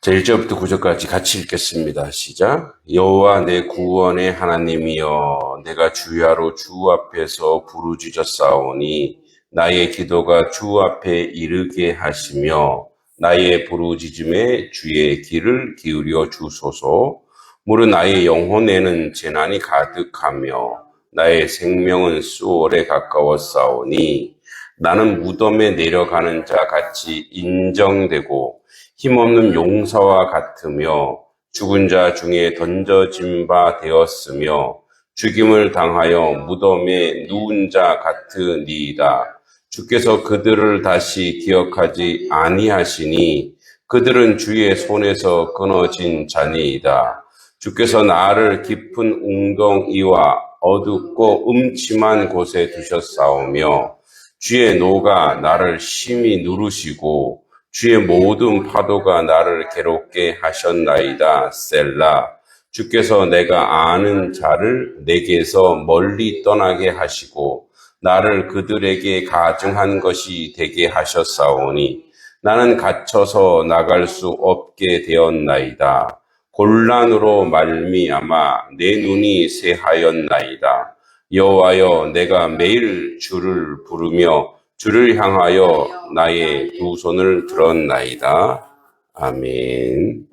자, 1절부터 9절까지 같이 읽겠습니다. 시작. 여호와 내 구원의 하나님이여, 내가 주야로 주 앞에서 부르짖었사오니 나의 기도가 주 앞에 이르게 하시며 나의 부르짖음에 주의 귀를 기울여 주소서. 무릇 나의 영혼에는 재난이 가득하며 나의 생명은 수월에 가까웠사오니 나는 무덤에 내려가는 자 같이 인정되고 힘없는 용사와 같으며 죽은 자 중에 던져진 바 되었으며 죽임을 당하여 무덤에 누운 자 같으니이다. 주께서 그들을 다시 기억하지 아니하시니 그들은 주의 손에서 끊어진 자니이다. 주께서 나를 깊은 웅덩이와 어둡고 음침한 곳에 두셨사오며 주의 노가 나를 심히 누르시고 주의 모든 파도가 나를 괴롭게 하셨나이다. 셀라. 주께서 내가 아는 자를 내게서 멀리 떠나게 하시고 나를 그들에게 가증한 것이 되게 하셨사오니 나는 갇혀서 나갈 수 없게 되었나이다. 곤란으로 말미암아 내 눈이 새하였나이다. 여호와여, 내가 매일 주를 부르며 주를 향하여 나의 두 손을 들었나이다. 아멘.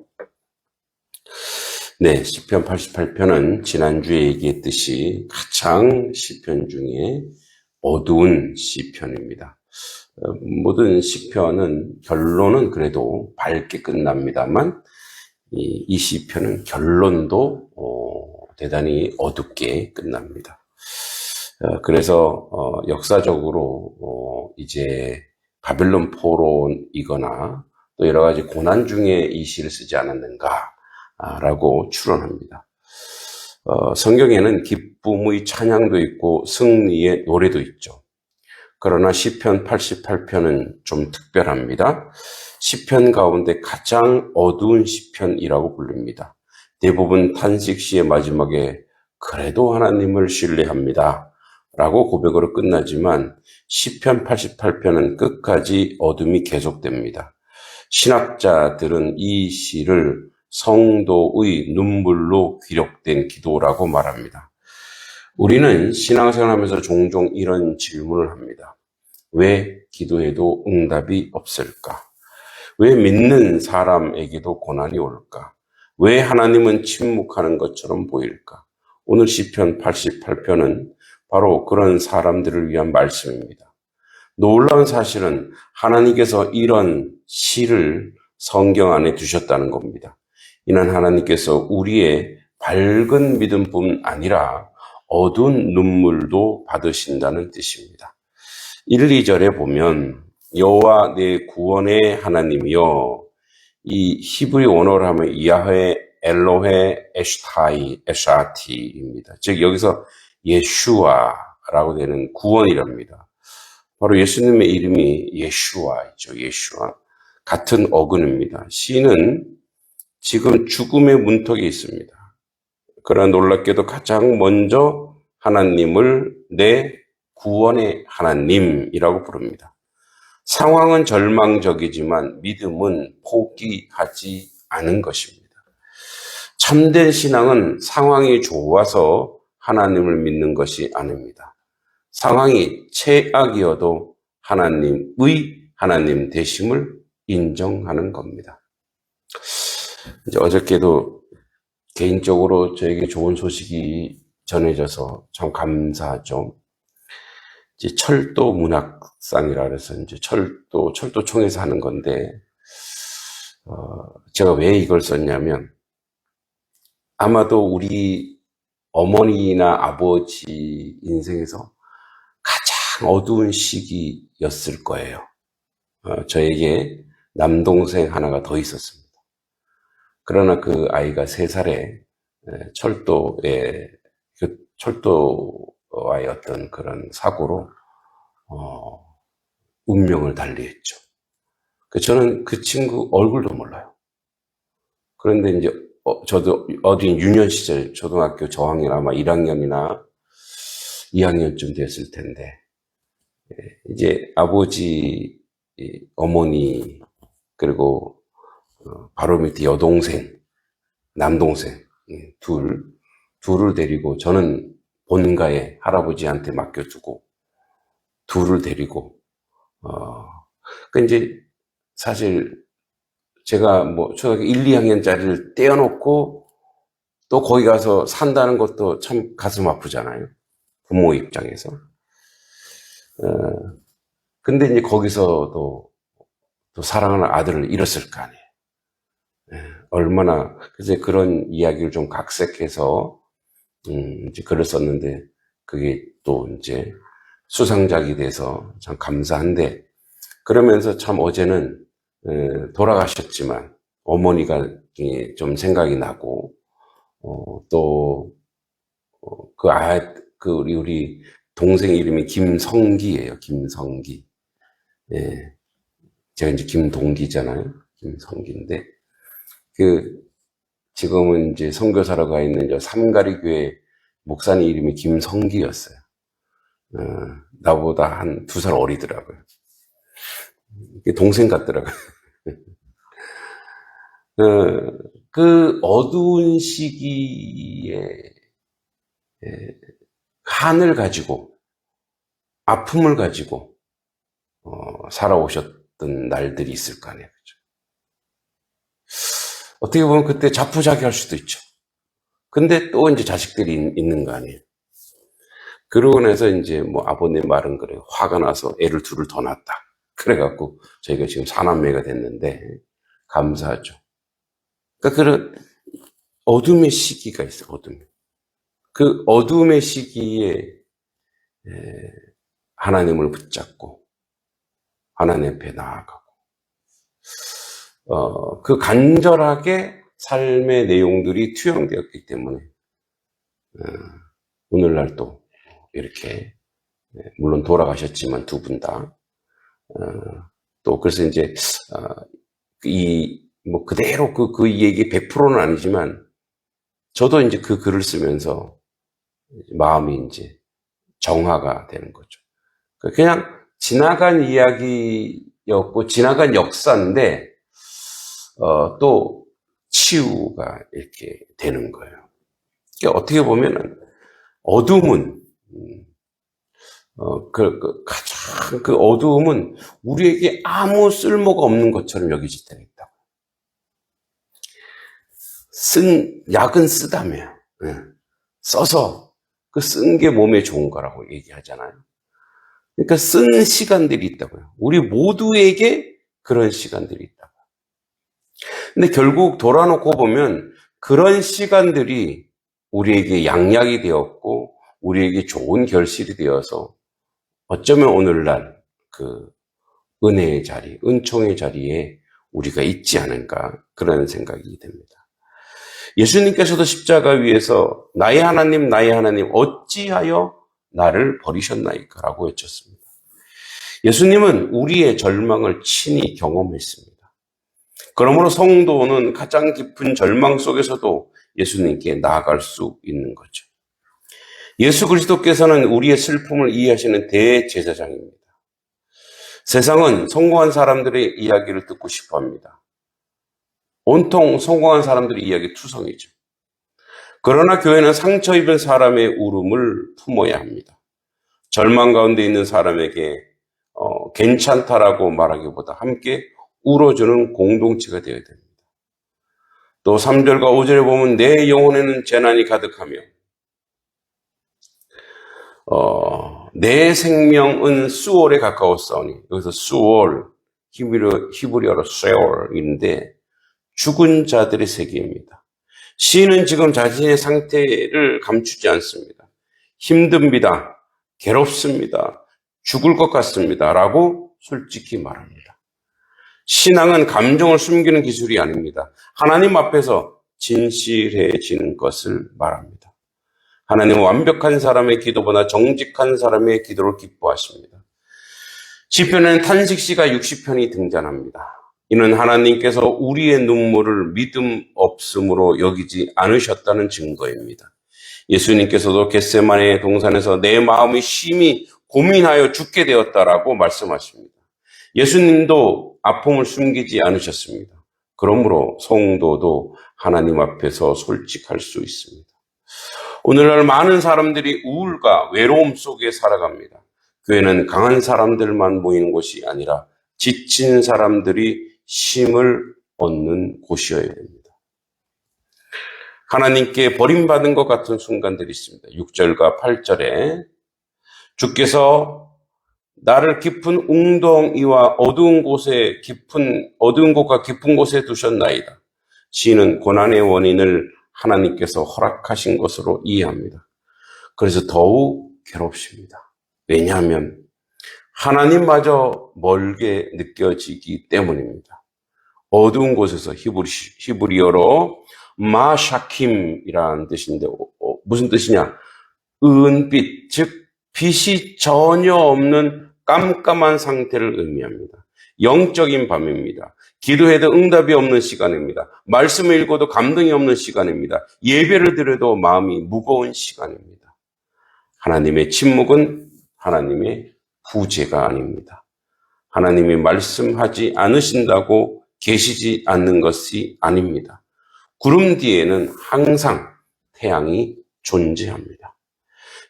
네, 시편 88편은 지난주에 얘기했듯이 가장 시편 중에 어두운 시편입니다. 모든 시편은 결론은 그래도 밝게 끝납니다만 이 시편은 결론도 대단히 어둡게 끝납니다. 그래서 역사적으로 이제 바벨론 포로이거나 또 여러 가지 고난 중에 이 시를 쓰지 않았는가라고 추론합니다. 성경에는 기쁨의 찬양도 있고 승리의 노래도 있죠. 그러나 시편 88편은 좀 특별합니다. 시편 가운데 가장 어두운 시편이라고 불립니다. 대부분 탄식시의 마지막에 그래도 하나님을 신뢰합니다 라고 고백으로 끝나지만 시편 88편은 끝까지 어둠이 계속됩니다. 신학자들은 이 시를 성도의 눈물로 기록된 기도라고 말합니다. 우리는 신앙생활하면서 종종 이런 질문을 합니다. 왜 기도해도 응답이 없을까? 왜 믿는 사람에게도 고난이 올까? 왜 하나님은 침묵하는 것처럼 보일까? 오늘 시편 88편은 바로 그런 사람들을 위한 말씀입니다. 놀라운 사실은 하나님께서 이런 시를 성경 안에 두셨다는 겁니다. 이는 하나님께서 우리의 밝은 믿음뿐 아니라 어두운 눈물도 받으신다는 뜻입니다. 1, 2절에 보면 여호와 내 구원의 하나님이여, 이 히브리 원어로 하면 야훼 엘로헤 에샤티입니다. 즉 여기서 예슈아라고 되는 구원이랍니다. 바로 예수님의 이름이 예슈아이죠. 예슈아. 같은 어근입니다. 시는 지금 죽음의 문턱에 있습니다. 그러나 놀랍게도 가장 먼저 하나님을 내 구원의 하나님이라고 부릅니다. 상황은 절망적이지만 믿음은 포기하지 않은 것입니다. 참된 신앙은 상황이 좋아서 하나님을 믿는 것이 아닙니다. 상황이 최악이어도 하나님의 하나님 되심을 인정하는 겁니다. 이제 어저께도 개인적으로 저에게 좋은 소식이 전해져서 참 감사하죠. 이제 철도 문학상이라 그래서 이제 철도청에서 하는 건데, 제가 왜 이걸 썼냐면, 아마도 우리 어머니나 아버지 인생에서 가장 어두운 시기였을 거예요. 저에게 남동생 하나가 더 있었습니다. 그러나 그 아이가 3살에 철도와의 어떤 그런 사고로 운명을 달리했죠. 저는 그 친구 얼굴도 몰라요. 그런데 이제 저도 어린 유년 시절 초등학교 저학년 아마 1학년이나 2학년쯤 됐을 텐데, 이제 아버지, 어머니, 그리고 바로 밑에 여동생, 남동생, 둘을 데리고 저는 본가에 할아버지한테 맡겨두고 둘을 데리고, 그 이제 사실 제가 뭐 초등학교 1, 2학년짜리를 떼어놓고 또 거기 가서 산다는 것도 참 가슴 아프잖아요. 부모 입장에서. 근데 이제 거기서도 또 사랑하는 아들을 잃었을 거 아니에요. 얼마나, 그래서 그런 이야기를 좀 각색해서, 이제 글을 썼는데, 그게 또 이제 수상작이 돼서 참 감사한데, 그러면서 참 어제는, 돌아가셨지만, 어머니가 좀 생각이 나고, 또, 우리 동생 이름이 김성기예요. 김성기. 예. 제가 이제 김동기잖아요. 김성기인데, 지금은 이제 선교사로 가 있는 저 삼가리 교회 목사님 이름이 김성기였어요. 나보다 한 2살 어리더라고요. 동생 같더라고요. 그 어두운 시기에 한을 가지고, 아픔을 가지고, 살아오셨던 날들이 있을 거 아니에요. 그죠? 어떻게 보면 그때 자포자기 할 수도 있죠. 근데 또 이제 자식들이 있는 거 아니에요. 그러고 나서 이제 뭐 아버님 말은 그래요. 화가 나서 애를 둘을 더 낳았다. 그래갖고 저희가 지금 4남매가 됐는데 감사하죠. 그러니까 그런 어둠의 시기가 있어요. 어둠. 그 어둠의 시기에 하나님을 붙잡고 하나님 앞에 나아가고 그 간절하게 삶의 내용들이 투영되었기 때문에 오늘날 또 이렇게 물론 돌아가셨지만 두 분 다 또 그래서 이제 뭐 그대로 그 얘기 100%는 아니지만 저도 이제 그 글을 쓰면서 마음이 이제 정화가 되는 거죠. 그냥 지나간 이야기였고 지나간 역사인데 또 치유가 이렇게 되는 거예요. 그러니까 어떻게 보면은 어둠은 가장 그 어두움은 우리에게 아무 쓸모가 없는 것처럼 여겨질 때가 있다고. 약은 쓰다며요. 써서 그 쓴 게 몸에 좋은 거라고 얘기하잖아요. 그러니까 쓴 시간들이 있다고요. 우리 모두에게 그런 시간들이 있다고요. 근데 결국 돌아놓고 보면 그런 시간들이 우리에게 양약이 되었고 우리에게 좋은 결실이 되어서 어쩌면 오늘날 그 은혜의 자리, 은총의 자리에 우리가 있지 않은가 그런 생각이 됩니다. 예수님께서도 십자가 위에서 나의 하나님 어찌하여 나를 버리셨나이까 라고 외쳤습니다. 예수님은 우리의 절망을 친히 경험했습니다. 그러므로 성도는 가장 깊은 절망 속에서도 예수님께 나아갈 수 있는 거죠. 예수 그리스도께서는 우리의 슬픔을 이해하시는 대제사장입니다. 세상은 성공한 사람들의 이야기를 듣고 싶어 합니다. 온통 성공한 사람들의 이야기 투성이죠. 그러나 교회는 상처 입은 사람의 울음을 품어야 합니다. 절망 가운데 있는 사람에게 괜찮다라고 말하기보다 함께 울어주는 공동체가 되어야 됩니다. 또 3절과 5절에 보면 내 영혼에는 재난이 가득하며 내 생명은 수월에 가까웠사오니 여기서 수월 히브리어로 세월인데 죽은 자들의 세계입니다. 시인은 지금 자신의 상태를 감추지 않습니다. 힘듭니다. 괴롭습니다. 죽을 것 같습니다. 라고 솔직히 말합니다. 신앙은 감정을 숨기는 기술이 아닙니다. 하나님 앞에서 진실해지는 것을 말합니다. 하나님은 완벽한 사람의 기도보다 정직한 사람의 기도를 기뻐하십니다. 시편에는 탄식시가 60편이 등장합니다. 이는 하나님께서 우리의 눈물을 믿음 없음으로 여기지 않으셨다는 증거입니다. 예수님께서도 겟세마네 동산에서 내 마음이 심히 고민하여 죽게 되었다라고 말씀하십니다. 예수님도 아픔을 숨기지 않으셨습니다. 그러므로 성도도 하나님 앞에서 솔직할 수 있습니다. 오늘날 많은 사람들이 우울과 외로움 속에 살아갑니다. 교회는 강한 사람들만 모이는 곳이 아니라 지친 사람들이 힘을 얻는 곳이어야 됩니다. 하나님께 버림받은 것 같은 순간들이 있습니다. 6절과 8절에 주께서 나를 깊은 웅덩이와 어두운 곳과 깊은 곳에 두셨나이다. 시인은 고난의 원인을 하나님께서 허락하신 것으로 이해합니다. 그래서 더욱 괴롭습니다. 왜냐하면 하나님마저 멀게 느껴지기 때문입니다. 어두운 곳에서 히브리어로 마샤킴이라는 뜻인데 무슨 뜻이냐? 은빛, 즉 빛이 전혀 없는 깜깜한 상태를 의미합니다. 영적인 밤입니다. 기도해도 응답이 없는 시간입니다. 말씀을 읽어도 감동이 없는 시간입니다. 예배를 드려도 마음이 무거운 시간입니다. 하나님의 침묵은 하나님의 부재가 아닙니다. 하나님이 말씀하지 않으신다고 계시지 않는 것이 아닙니다. 구름 뒤에는 항상 태양이 존재합니다.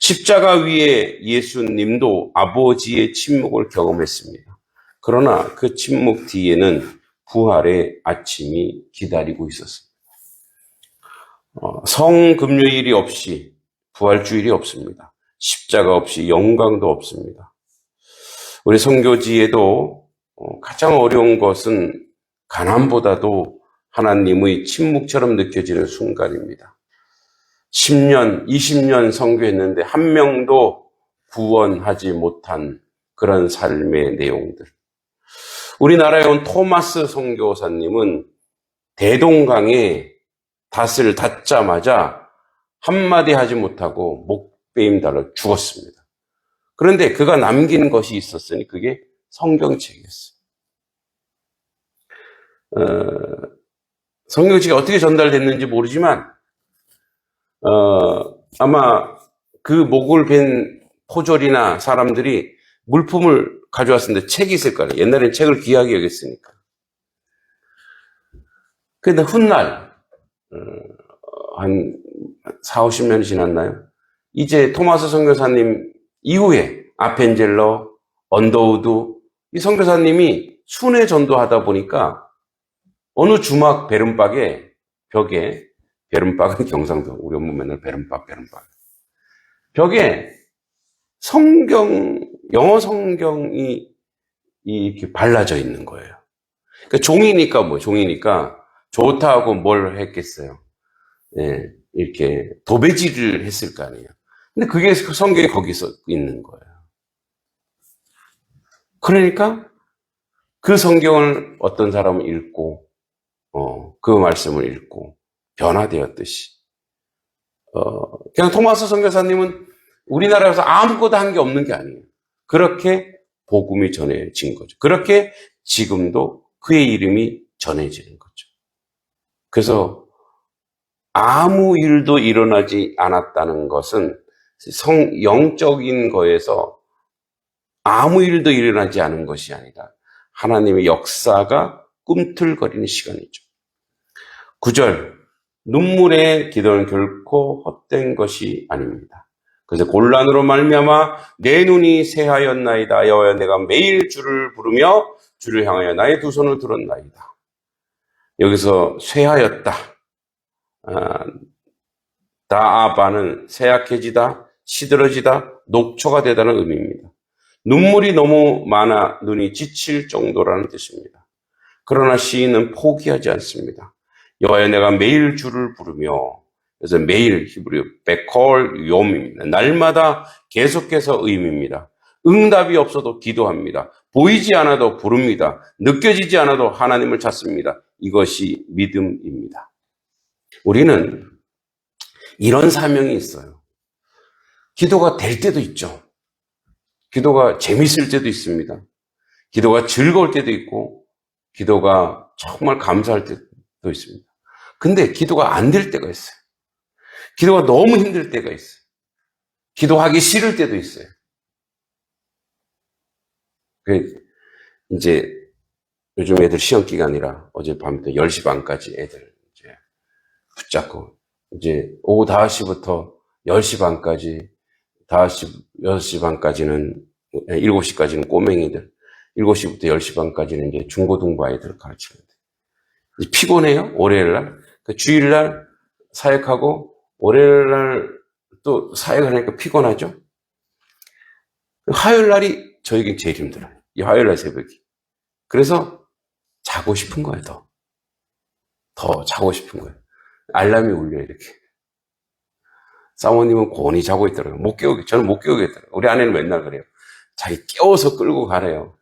십자가 위에 예수님도 아버지의 침묵을 경험했습니다. 그러나 그 침묵 뒤에는 부활의 아침이 기다리고 있었습니다. 성금요일이 없이 부활주일이 없습니다. 십자가 없이 영광도 없습니다. 우리 선교지에도 가장 어려운 것은 가난보다도 하나님의 침묵처럼 느껴지는 순간입니다. 10년, 20년 선교했는데 한 명도 구원하지 못한 그런 삶의 내용들. 우리나라에 온 토마스 선교사님은 대동강에 닷을 닿자마자 한마디 하지 못하고 목베임 달아 죽었습니다. 그런데 그가 남긴 것이 있었으니 그게 성경책이었어요. 성경책이 어떻게 전달됐는지 모르지만 아마 그 목을 벤 포졸이나 사람들이 물품을 가져왔었는데 책이 있을 거예요. 옛날엔 책을 귀하게 여겼으니까. 근데 훗날 한 4, 50년이 지났나요? 이제 토마스 선교사님 이후에 아펜젤러, 언더우드 이 선교사님이 순회 전도하다 보니까 어느 주막 베른박에 벽에 베른박은 경상도 우리 엄마 맨날 베른박 벽에 영어 성경이 이렇게 발라져 있는 거예요. 그러니까 종이니까 좋다고 뭘 했겠어요. 예, 이렇게 도배질을 했을 거 아니에요. 근데 그게 성경이 거기서 있는 거예요. 그러니까 그 성경을 어떤 사람은 읽고, 그 말씀을 읽고 변화되었듯이, 그냥 토마스 선교사님은 우리나라에서 아무것도 한 게 없는 게 아니에요. 그렇게 복음이 전해진 거죠. 그렇게 지금도 그의 이름이 전해지는 거죠. 그래서 아무 일도 일어나지 않았다는 것은 영적인 거에서 아무 일도 일어나지 않은 것이 아니라 하나님의 역사가 꿈틀거리는 시간이죠. 9절, 눈물의 기도는 결코 헛된 것이 아닙니다. 그래서 곤란으로 말미암아 내 눈이 새하였나이다. 여호와여 내가 매일 주를 부르며 주를 향하여 나의 두 손을 들었나이다. 여기서 쇠하였다. 다아바는 쇠약해지다, 시들어지다, 녹초가 되다는 의미입니다. 눈물이 너무 많아 눈이 지칠 정도라는 뜻입니다. 그러나 시인은 포기하지 않습니다. 여호와여 내가 매일 주를 부르며, 그래서 매일 히브리어 베콜 욤입니다. 날마다 계속해서 의미입니다. 응답이 없어도 기도합니다. 보이지 않아도 부릅니다. 느껴지지 않아도 하나님을 찾습니다. 이것이 믿음입니다. 우리는 이런 사명이 있어요. 기도가 될 때도 있죠. 기도가 재밌을 때도 있습니다. 기도가 즐거울 때도 있고, 기도가 정말 감사할 때도 있습니다. 근데 기도가 안 될 때가 있어요. 기도가 너무 힘들 때가 있어요. 기도하기 싫을 때도 있어요. 이제 요즘 애들 시험 기간이라 어젯밤부터 10시 반까지 애들 이제 붙잡고, 이제 오후 5시부터 10시 반까지, 6시 반까지는, 7시까지는 꼬맹이들, 7시부터 10시 반까지는 이제 중고등부 아이들을 가르치는데, 피곤해요, 월요일날. 주일날 사역하고, 월요일날 또 사역을 하니까 피곤하죠? 화요일날이 저에겐 제일 힘들어요. 이 화요일날 새벽이. 그래서 자고 싶은 거예요, 더 자고 싶은 거예요. 알람이 울려요, 이렇게. 사모님은 고온히 자고 있더라고요. 저는 못 깨우겠더라고요. 우리 아내는 맨날 그래요. 자기 깨워서 끌고 가래요.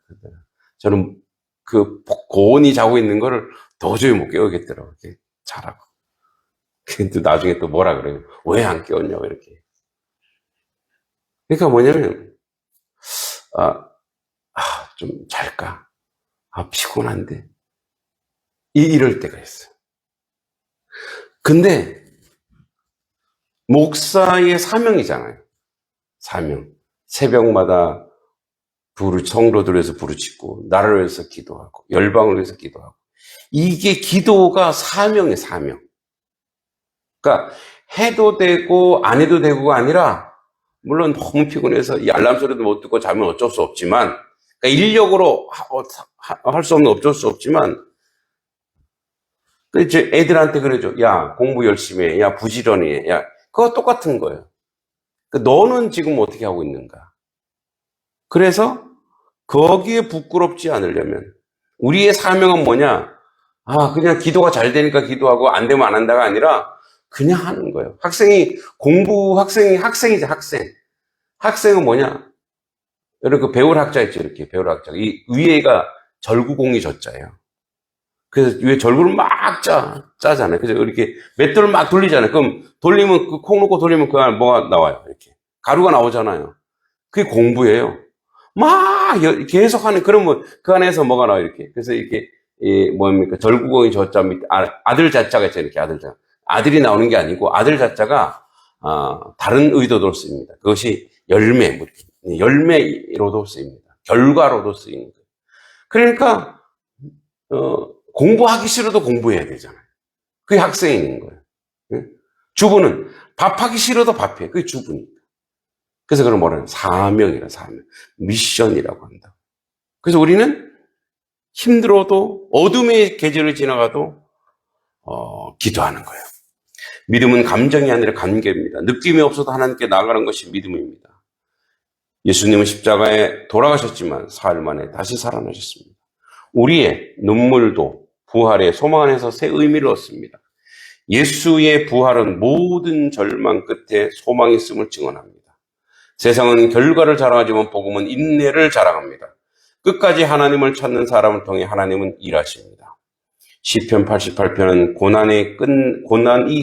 저는 그 고온히 자고 있는 거를 도저히 못 깨우겠더라고요. 자라고. 근데 나중에 또 뭐라 그래요. 왜 안 깨웠냐고, 이렇게. 그러니까 뭐냐면, 좀 잘까? 피곤한데? 이럴 때가 있어요. 근데, 목사의 사명이잖아요. 사명. 새벽마다 성도들을 위해서 부르짖고, 나를 위해서 기도하고, 열방을 위해서 기도하고. 이게 기도가 사명이에요, 사명. 그러니까 해도 되고 안 해도 되고가 아니라, 물론 너무 피곤해서 이 알람 소리도 못 듣고 자면 어쩔 수 없지만, 그러니까 인력으로 할 수 없는 어쩔 수 없지만, 이제 애들한테 그러죠. 야, 공부 열심히 해. 야, 부지런히 해. 야, 그거 똑같은 거예요. 그러니까 너는 지금 어떻게 하고 있는가? 그래서 거기에 부끄럽지 않으려면 우리의 사명은 뭐냐? 그냥 기도가 잘 되니까 기도하고 안 되면 안 한다가 아니라 그냥 하는 거예요. 학생이죠, 학생. 학생은 뭐냐? 여러분, 그 배울 학자 있죠, 이렇게 배울 학자. 이 위에가 절구공이 젖자예요. 그래서 위에 절구를 막 짜잖아요. 그래서 이렇게 맷돌을 막 돌리잖아요. 그럼 돌리면, 콩 놓고 돌리면 그 안에 뭐가 나와요? 이렇게. 가루가 나오잖아요. 그게 공부예요. 막 계속 하는, 그러면 그 안에서 뭐가 나와요? 이렇게. 그래서 이렇게, 뭡니까? 절구공이 젖자 밑에, 아들 자자가 있잖아요. 이렇게 아들 자. 아들이 나오는 게 아니고 아들 자자가, 다른 의도도 쓰입니다. 그것이 열매로도 쓰입니다. 결과로도 쓰이는 거예요. 그러니까, 공부하기 싫어도 공부해야 되잖아요. 그게 학생인 거예요. 주부는 밥하기 싫어도 밥해. 그게 주부니까. 그래서 그걸 뭐라는 사명이라, 사명. 미션이라고 한다. 그래서 우리는 힘들어도 어둠의 계절을 지나가도 기도하는 거예요. 믿음은 감정이 아니라 관계입니다. 느낌이 없어도 하나님께 나아가는 것이 믿음입니다. 예수님은 십자가에 돌아가셨지만 사흘 만에 다시 살아나셨습니다. 우리의 눈물도 부활의 소망 안에서 새 의미를 얻습니다. 예수의 부활은 모든 절망 끝에 소망이 있음을 증언합니다. 세상은 결과를 자랑하지만 복음은 인내를 자랑합니다. 끝까지 하나님을 찾는 사람을 통해 하나님은 일하십니다. 시편 88편은 고난이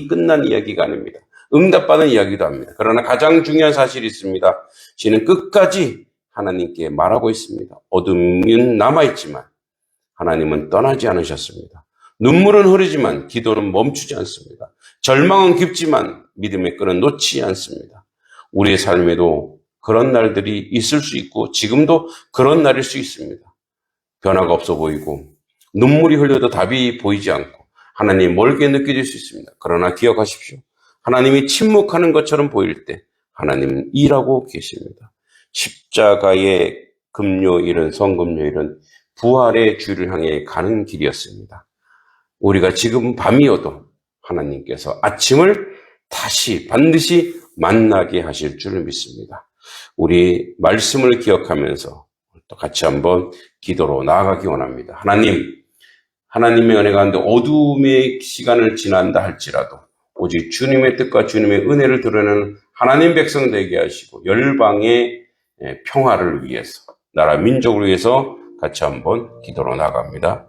끝난 이야기가 아닙니다. 응답받은 이야기도 합니다. 그러나 가장 중요한 사실이 있습니다. 시는 끝까지 하나님께 말하고 있습니다. 어둠은 남아있지만 하나님은 떠나지 않으셨습니다. 눈물은 흐르지만 기도는 멈추지 않습니다. 절망은 깊지만 믿음의 끈은 놓지 않습니다. 우리의 삶에도 그런 날들이 있을 수 있고 지금도 그런 날일 수 있습니다. 변화가 없어 보이고 눈물이 흘려도 답이 보이지 않고 하나님 멀게 느껴질 수 있습니다. 그러나 기억하십시오. 하나님이 침묵하는 것처럼 보일 때 하나님은 일하고 계십니다. 십자가의 금요일은, 성금요일은 부활의 주를 향해 가는 길이었습니다. 우리가 지금 밤이어도 하나님께서 아침을 다시 반드시 만나게 하실 줄 믿습니다. 우리 말씀을 기억하면서 또 같이 한번 기도로 나아가기 원합니다. 하나님의 은혜 가운데 어둠의 시간을 지난다 할지라도 오직 주님의 뜻과 주님의 은혜를 드러내는 하나님 백성 되게 하시고 열방의 평화를 위해서, 나라 민족을 위해서 같이 한번 기도로 나갑니다.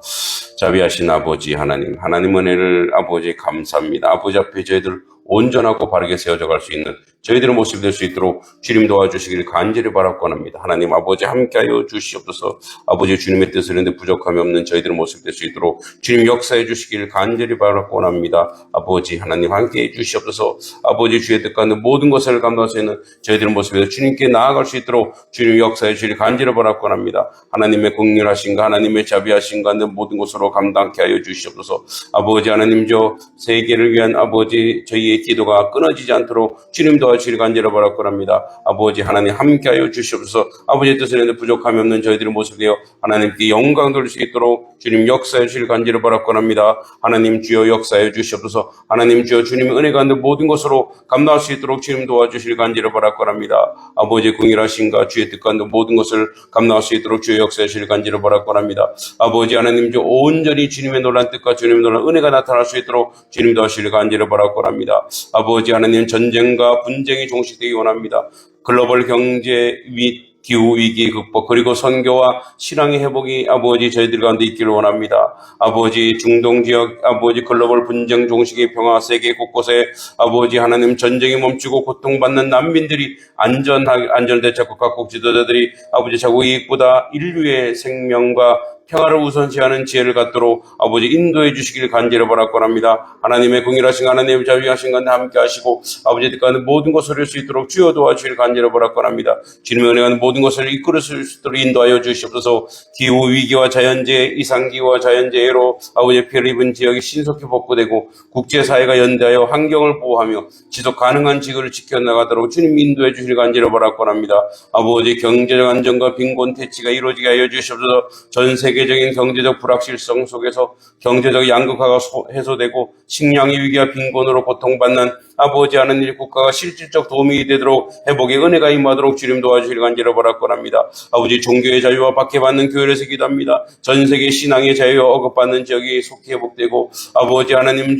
자비하신 아버지 하나님 은혜를 아버지 감사합니다. 아버지 앞에 저희들 온전하고 바르게 세워져 갈 수 있는 저희들의 모습이 될 수 있도록 주님 도와주시기를 간절히 바라고 합니다. 하나님 아버지 함께하여 주시옵소서. 아버지 주님의 뜻을 했는데 부족함이 없는 저희들의 모습이 될 수 있도록 주님 역사해 주시기를 간절히 바라고 합니다. 아버지 하나님 함께해 주시옵소서. 아버지 주의 뜻 가운데 모든 것을 감당할 수 있는 저희들의 모습에서 주님께 나아갈 수 있도록 주님 역사해 주시기를 간절히 바라고 합니다. 하나님의 긍휼하신 가 하나님의 자비하신 가운데 모든 것으로 감당케 하여 주시옵소서. 아버지 하나님 저 세계를 위한 아버지 저희의 기도가 끊어지지 않도록 주님 도와주시기를 간절히 바라고 합니다. 아버지 하나님 함께하여 주시옵소서. 아버지의 뜻을 했는데 부족함이 없는 저희들의 모습이 되어 하나님께 영광 돌릴 수 있도록 주님 역사해 주시기를 간절히 바라고 합니다. 하나님 주여 역사해 주시옵소서. 하나님 주여 주님의 은혜 가운데 모든 것으로 감당할 수 있도록 주님 도와주시기를 간절히 바라고 합니다. 아버지의 긍휼하신가 주의 뜻 가운데 모든 것을 감당할 수 있도록 주의 역사해 주시기를 간절히 바라고 합니다. 아버지 하나님 주 온전히 주님의 놀란 뜻과 주님의 놀란 은혜가 나타날 수 있도록 주님 도와주시기를 간절히 바라고 합니다. 아버지 하나님 전쟁과 분쟁이 종식되기 원합니다. 글로벌 경제 및 기후위기 극복 그리고 선교와 신앙의 회복이 아버지 저희들 가운데 있기를 원합니다. 아버지 중동지역 아버지 글로벌 분쟁 종식의 평화 세계 곳곳에 아버지 하나님 전쟁이 멈추고 고통받는 난민들이 안전대책국 각국 지도자들이 아버지 자국 이익보다 인류의 생명과 평화를 우선시하는 지혜를 갖도록 아버지 인도해 주시기를 간절히 바라고 합니다. 하나님의 긍휼하신 하나님의 자비하신 가운데 함께 하시고 아버지 뜻가운데 모든 것을 할 수 있도록 주여 도와주시기를 간절히 바라고 합니다. 주님의 은혜가 모든 것을 이끌어 수 있도록 인도하여 주시옵소서. 기후 위기와 자연재해, 이상기후와 자연재해로 아버지의 피해를 입은 지역이 신속히 복구되고 국제사회가 연대하여 환경을 보호하며 지속 가능한 지구를 지켜나가도록 주님 인도해 주시기를 간절히 바라고 합니다. 아버지 경제적 안정과 빈곤 퇴치가 이루어지게 하여 주시옵소서. 전 세계적인 경제적 불확실성 속에서 경제적 양극화가 해소되고 식량의 위기와 빈곤으로 고통받는 아버지 하나님 국가가 실질적 도움이 되도록 회복의 은혜가 임하도록 주님 도와주시길 간절히 바라고 합니다. 아버지 종교의 자유와 박해받는 교회에서 기도합니다. 전 세계 신앙의 자유와 억압받는 지역이 속히 회복되고 아버지 하나님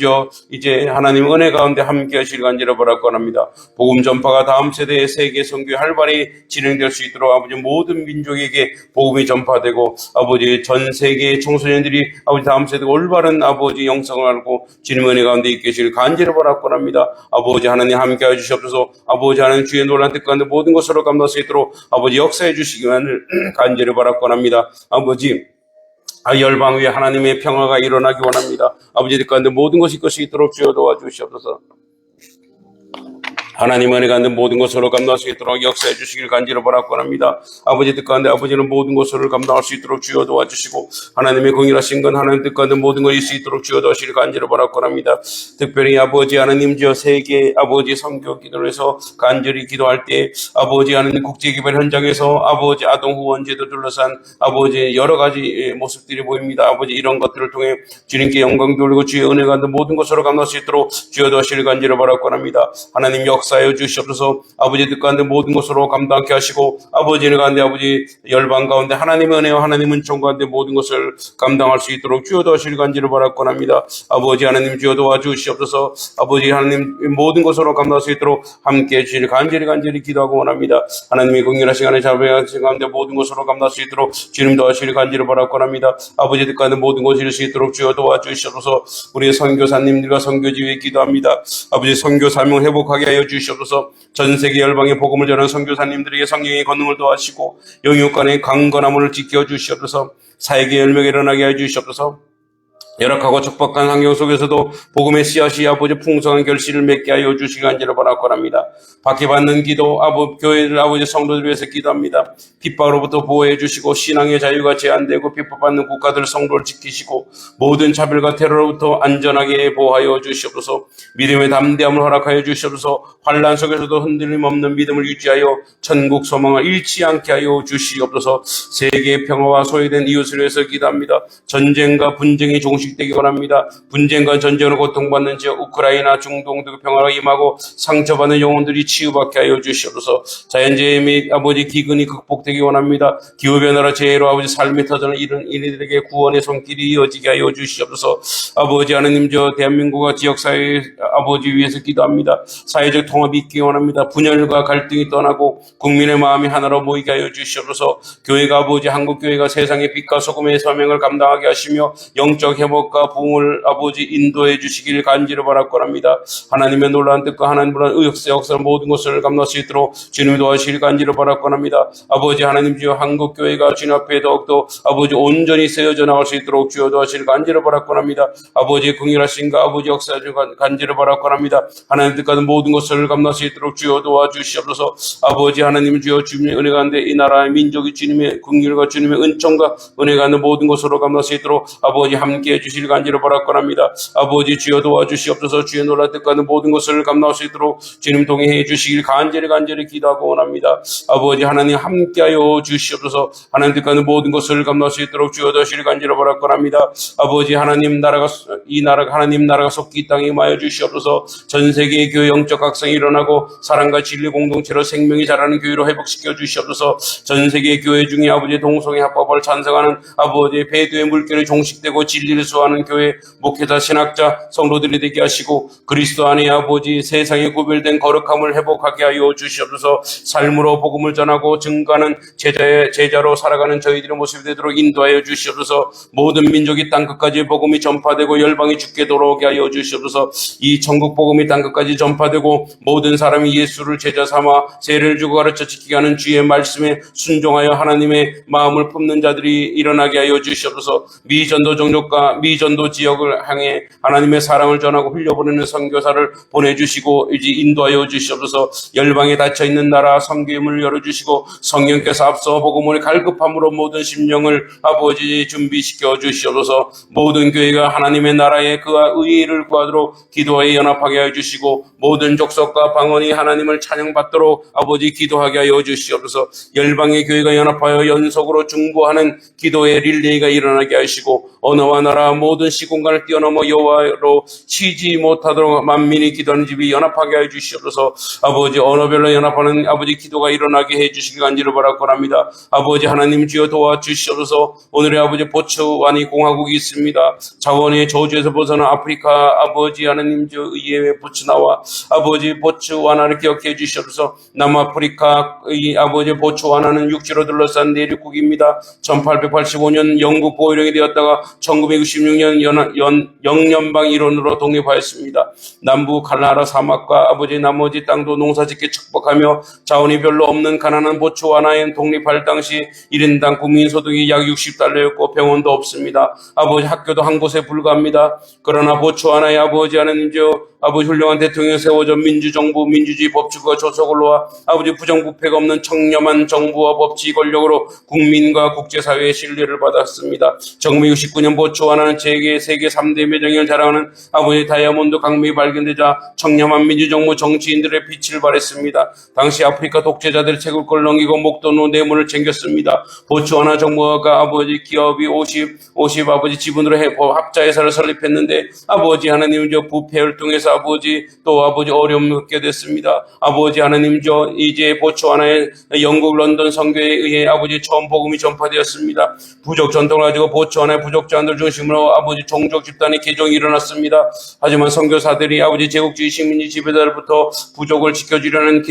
이제 하나님 은혜 가운데 함께 하시길 간절히 바라고 합니다. 복음 전파가 다음 세대의 세계 선교에 활발히 진행될 수 있도록 아버지 모든 민족에게 복음이 전파되고 아버지 전 세계의 청소년들이 아버지 다음 세대가 올바른 아버지 영성을 알고 주님 은혜 가운데 있게 하시길 간절히 바라고 합니다. 아버지 하나님 함께 해주시옵소서. 아버지 하나님 주의 놀란 뜻 가운데 모든 것으로 감당할 수 있도록 아버지 역사해 주시기만을 간절히 바라고 합니다. 아버지 열방 위에 하나님의 평화가 일어나기 원합니다. 아버지 뜻 가운데 모든 것이 이끌 수 있도록 주여 도와주시옵소서. 하나님 은혜 가운데 모든 것으로 감당할 수 있도록 역사해 주시길 간절히 바라고 합니다. 아버지 뜻 가운데 아버지는 모든 것을 감당할 수 있도록 주여 도와주시고 하나님의 긍휼하신 건 하나님 뜻 가운데 모든 것이 있을 수 있도록 주여 도와주시길 간절히 바라고 합니다. 특별히 아버지 하나님 세계 아버지 선교 기도를 해서 간절히 기도할 때 아버지 하나님 국제개발 현장에서 아버지 아동 후원제도 둘러싼 아버지 여러 가지 모습들이 보입니다. 아버지 이런 것들을 통해 주님께 영광 돌리고 주의 은혜 가운데 모든 것으로 감당할 수 있도록 주여 도와주시길 간절히 바라고 합니다. 하나님 역사하여 주시옵소서. 아버지 뜻 가운데 모든 것으로 감당케 하시고 아버지의 가운데 아버지 열방 가운데 하나님의 은혜와 하나님의 은총 가운데 모든 것을 감당할 수 있도록 주여 도와주시길 간절히 바라고 합니다. 아버지 하나님 주여 도와주시옵소서. 아버지 하나님 모든 것으로 감당할 수 있도록 함께해 주시길 간절히 기도하고 원합니다. 하나님의 긍휼하신 하나님 자비하신 가운데 모든 것으로 감당할 수 있도록 주님 도와주시길 간절히 바라고 합니다. 아버지 뜻 가운데 모든 것을 이룰 수 있도록 주여 도와주시옵소서. 우리의 선교사님들과 선교지 위에 기도합니다. 아버지 선교 사명 회복하게 하여 주시옵소서. 전 세계 열방의 복음을 전하는 선교사님들에게 성령의 권능을 도와주시고 영육간의 강건함을 지켜 주시옵소서. 사역의 열매가 일어나게 해 주시옵소서. 열악하고 척박한 환경 속에서도 복음의 씨앗이 아버지 풍성한 결실을 맺게 하여 주시기 간절히 바라고 합니다. 박해받는 기도 교회를 아버지 성도들 위해서 기도합니다. 핍박으로부터 보호해 주시고 신앙의 자유가 제한되고 핍박받는 국가들 성도를 지키시고 모든 차별과 테러로부터 안전하게 보호하여 주시옵소서. 믿음의 담대함을 허락하여 주시옵소서. 환난 속에서도 흔들림 없는 믿음을 유지하여 천국 소망을 잃지 않게 하여 주시옵소서. 세계의 평화와 소외된 이웃을 위해서 기도합니다. 전쟁과 분쟁이 종식되기 원합니다. 분쟁과 전쟁으로 고통받는 지역 우크라이나 중동 등 평화가 임하고 상처받는 영혼들이 치유받게 하여 주시옵소서. 자연재해 및 아버지 기근이 극복되기 원합니다. 기후변화로 재해로 아버지 삶이 터져는 이런 이들에게 구원의 손길이 이어지게 하여 주시옵소서. 아버지 하나님 대한민국과 지역사회 아버지 위해서 기도합니다. 사회적 통합이 있기 원합니다. 분열과 갈등이 떠나고 국민의 마음이 하나로 모이게 하여 주시옵소서. 교회가 아버지 한국교회가 세상의 빛과 소금의 사명을 감당하게 하시며 영적 회복 회복과 부흥을 아버지 인도해 주시길 간절히 바라옵니다. 하나님의 놀라운 뜻과 하나님의 역사 모든 것을 감당할 수 있도록 주님이 도와주시길 간절히 바라옵니다. 아버지 하나님 주여 한국교회가 주님 앞에 더욱더 아버지 온전히 세워져 나갈 수 있도록 주여 도와주시길 간절히 바라옵니다. 아버지 긍휼하신가 아버지 역사 주 간절히 바라옵니다. 하나님 뜻과는 모든 것을 감당할 수 있도록 주여 도와주시옵소서. 아버지 하나님 주여 주님의 은혜 가운데 이 나라의 민족이 주님의 긍휼과 주님의 은총과 은혜 가운데 모든 것으로 감당할 수 있도록 아버지 함께해 주시길 간절히 바라옵니다. 아버지 주여 도와주시옵소서. 주의 놀라운 뜻과는 모든 것을 감당할 수 있도록 주님 동행해 주시길 간절히 기도하고 원합니다. 아버지 하나님 함께하여 주시옵소서. 하나님 뜻과는 모든 것을 감당할 수 있도록 주여 도와주시길 간절히 바라옵니다. 아버지 하나님 나라가 하나님 나라가 속히 이 땅에 임하여 주시옵소서. 전 세계의 교회 영적 각성이 일어나고 사랑과 진리 공동체로 생명이 자라는 교회로 회복시켜 주시옵소서. 전 세계의 교회 중에 아버지 동성애 합법을 찬성하는 아버지 배도의 물결에 종식되고 진리를 수호하는 교회 목회자 신학자 성도들이 되게 하시고 그리스도 안에 아버지 세상에 구별된 거룩함을 회복하게 하여 주시옵소서. 삶으로 복음을 전하고 증거하는 제자로 살아가는 저희들의 모습이 되도록 인도하여 주시옵소서. 모든 민족이 땅끝까지 복음이 전파되고 열방이 죽게 돌아오게 하여 주시옵소서. 이 천국 복음이 땅끝까지 전파되고 모든 사람이 예수를 제자 삼아 세례를 주고 가르쳐 지키게 하는 주의 말씀에 순종하여 하나님의 마음을 품는 자들이 일어나게 하여 주시옵소서. 미전도 종족과 미전도 지역을 향해 하나님의 사랑을 전하고 흘려보내는 선교사를 보내주시고 이제 인도하여 주시옵소서. 열방에 닫혀있는 나라 선교의 문을 열어주시고 성령께서 앞서 복음을 갈급함으로 모든 심령을 아버지 준비시켜 주시옵소서. 모든 교회가 하나님의 나라에 그와 의의를 구하도록 기도에 연합하게 하여 주시고 모든 족속과 방언이 하나님을 찬양받도록 아버지 기도하게 하여 주시옵소서. 열방의 교회가 연합하여 연속으로 중보하는 기도의 릴레이가 일어나게 하시고 언어와 나라 모든 시공간을 뛰어넘어 여호와로 치지 못하도록 만민이 기도하는 집이 연합하게 하여 주시옵소서. 아버지 언어별로 연합하는 아버지 기도가 일어나게 해 주시기 간절히 바라옵니다. 아버지 하나님 주여 도와주시옵소서. 오늘의 아버지 보츠와니 공화국이 있습니다. 자원의 저주에서 벗어난 아프리카 아버지 하나님 주 의회의 보츠나와 아버지 보츠와나를 기억해 주시옵소서. 남아프리카 이 아버지 보츠와나는 육지로 둘러싼 내륙국입니다. 1885년 영국 보호령이 되었다가 1996년 영연방 일원으로 독립하였습니다. 남부 칼라하라 사막과 아버지 나머지 땅도 농사짓기 축복하며 자원이 별로 없는 가난한 보츠와나에 독립할 당시 1인당 국민소득이 약 60달러였고 병원도 없습니다. 아버지 학교도 한 곳에 불과합니다. 그러나 보츠와나의 아버지 하나님 아버지 훌륭한 대통령이 세워져 민주정부, 민주주의 법치국가 조속을 놓아 아버지 부정부패가 없는 청렴한 정부와 법치 권력으로 국민과 국제사회의 신뢰를 받았습니다. 1969년 보츠와나는 세계 3대 매정을 자랑하는 아버지 다이아몬드 강물이 발견되자 청렴한 민주정부 정치인들의 빛을 발했습니다. 당시 아프리카 독재자들의 채굴권을 넘기고 목돈으로 뇌물을 챙겼습니다. 보츠와나 정부가 아버지 기업이 50 아버지 지분으로 합자회사를 설립했는데 아버지 하나님 부패를 통해서 아버지 또 아버지 어려움을 겪게 됐습니다. 아버지 하나님 이제 보츠와나의 영국 런던 선교에 의해 아버지 처음 복음이 전파되었습니다. 부족 전통을 가지고 보츠와나의 부족자들 중심으로 아버지 종족 집단의 개종이 일어났습니다. 하지만 선교사들이 아버지 제국주의 식민지 지배자로부터 부족을 지켜주려는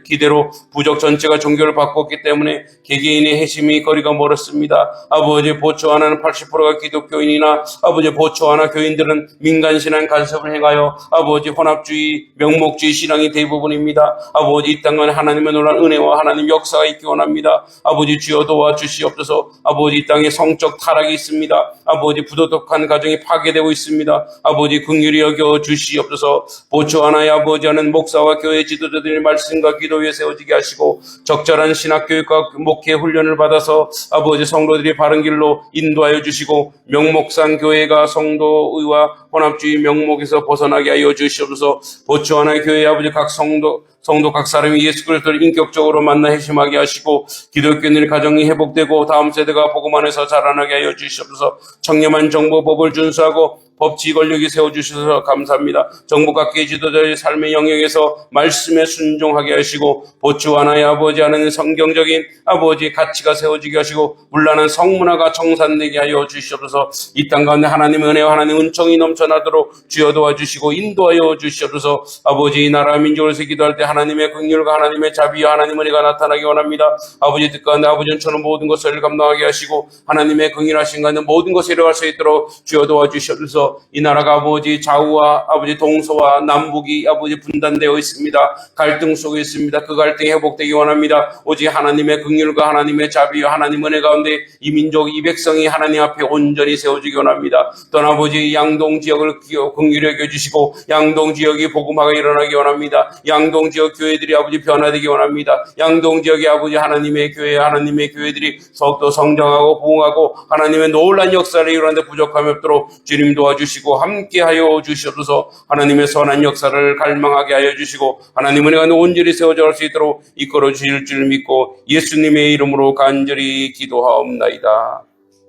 기대로 부족 전체가 종교를 바꿨기 때문에 개개인의 핵심이 거리가 멀었습니다. 아버지 보츠와나는 80%가 기독교인이나 아버지 보츠와나 교인들은 민간신앙 간섭을 행하여 아버지 혼합주의, 명목주의 신앙이 대부분입니다. 아버지 이 땅은 하나님의 놀라운 은혜와 하나님 역사가 있기 원합니다. 아버지 주여 도와주시옵소서. 아버지 이 땅에 성적 타락이 있습니다. 아버지 부도덕한 가정이 파괴되고 있습니다. 아버지 긍휼히 여겨 주시옵소서. 보츠와나의 아버지 하는 목사와 교회 지도자들의 말씀과 기도 위에 세워지게 하시고 적절한 신학교육과 목회 훈련을 받아서 아버지 성도들이 바른 길로 인도하여 주시고 명목상 교회가 성도의와 혼합주의 명목에서 벗어나게 하여 주시옵소서. 보츠와나의 교회 아버지 각 성도 각 사람이 예수 그리스도를 인격적으로 만나 회심하게 하시고 기독교인의 가정이 회복되고 다음 세대가 복음 안에서 자라나게 하여 주시옵소서. 청렴한 정보법을 준수하고 법치 권력이 세워주셔서 감사합니다. 정부 각계 지도자의 삶의 영역에서 말씀에 순종하게 하시고 보충하나의 아버지 하나님 성경적인 아버지 가치가 세워지게 하시고 문란한 성문화가 청산되게 하여 주시옵소서. 이 땅 가운데 하나님의 은혜와 하나님의 은총이 넘쳐나도록 주여 도와주시고 인도하여 주시옵소서. 아버지 이 나라 민족을 위해서 기도할 때 하나님의 긍휼과 하나님의 자비와 하나님의 은혜가 나타나기 원합니다. 아버지 뜻 가운데 아버지 은총은 모든 것을 감당하게 하시고 하나님의 긍휼하신 가운데 모든 것을 이뤄갈 수 있도록 주여 도와주시옵소서. 이 나라가 아버지 좌우와 아버지 동서와 남북이 아버지 분단되어 있습니다. 갈등 속에 있습니다. 그 갈등이 회복되기 원합니다. 오직 하나님의 긍휼과 하나님의 자비와 하나님의 은혜 가운데 이 민족 이 백성이 하나님 앞에 온전히 세워지기 원합니다. 또한 아버지 양동 지역을 긍휼히 여겨주시고 양동 지역이 복음화가 일어나기 원합니다. 양동 지역 교회들이 아버지 변화되기 원합니다. 양동 지역의 아버지 하나님의 교회 하나님의 교회들이 더욱더 성장하고 부흥하고 하나님의 놀라운 역사를 이루는데 부족함이 없도록 주님 도와주시고 함께하여 주시옵소서. 하나님의 선한 역사를 갈망하게 하여 주시고 하나님 은혜가 온전히 세워져 갈 수 있도록 이끌어 주실 줄 믿고 예수님의 이름으로 간절히 기도하옵나이다.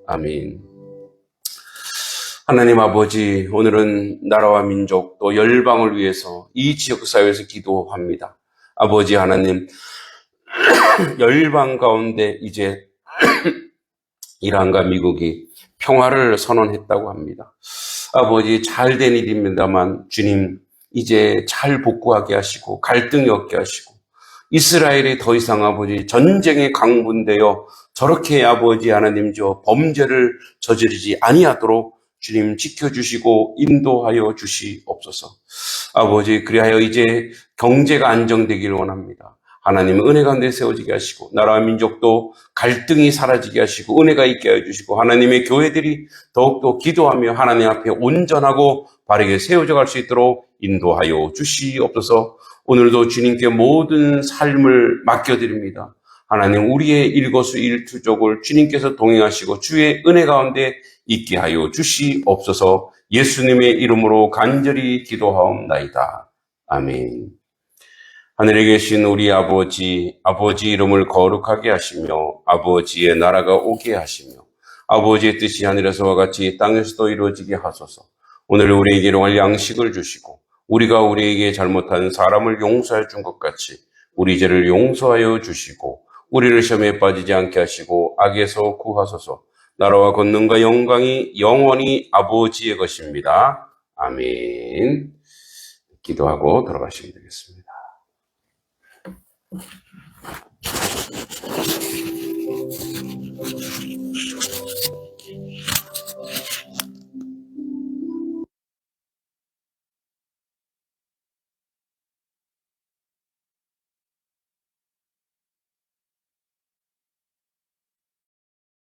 아멘. 하나님 아버지, 오늘은 나라와 민족 또 열방을 위해서 이 지역사회에서 기도합니다. 아버지 하나님, 열방 가운데 이제 이란과 미국이 평화를 선언했다고 합니다. 아버지, 잘된 일입니다만 주님 이제 잘 복구하게 하시고 갈등이 없게 하시고 이스라엘이 더 이상 아버지 전쟁에 강분되어 저렇게 아버지 하나님 범죄를 저지르지 아니하도록 주님 지켜주시고 인도하여 주시옵소서. 아버지, 그리하여 이제 경제가 안정되기를 원합니다. 하나님의 은혜 가운데 세워지게 하시고 나라와 민족도 갈등이 사라지게 하시고 은혜가 있게 해주시고 하나님의 교회들이 더욱더 기도하며 하나님 앞에 온전하고 바르게 세워져 갈 수 있도록 인도하여 주시옵소서. 오늘도 주님께 모든 삶을 맡겨드립니다. 하나님, 우리의 일거수일투족을 주님께서 동행하시고 주의 은혜 가운데 있게 하여 주시옵소서. 예수님의 이름으로 간절히 기도하옵나이다. 아멘. 하늘에 계신 우리 아버지 이름을 거룩하게 하시며 아버지의 나라가 오게 하시며 아버지의 뜻이 하늘에서와 같이 땅에서도 이루어지게 하소서. 오늘 우리에게 일용할 양식을 주시고 우리가 우리에게 잘못한 사람을 용서해 준 것 같이 우리 죄를 용서하여 주시고 우리를 시험에 빠지지 않게 하시고 악에서 구하소서. 나라와 권능과 영광이 영원히 아버지의 것입니다. 아멘. 기도하고 돌아가시면 되겠습니다.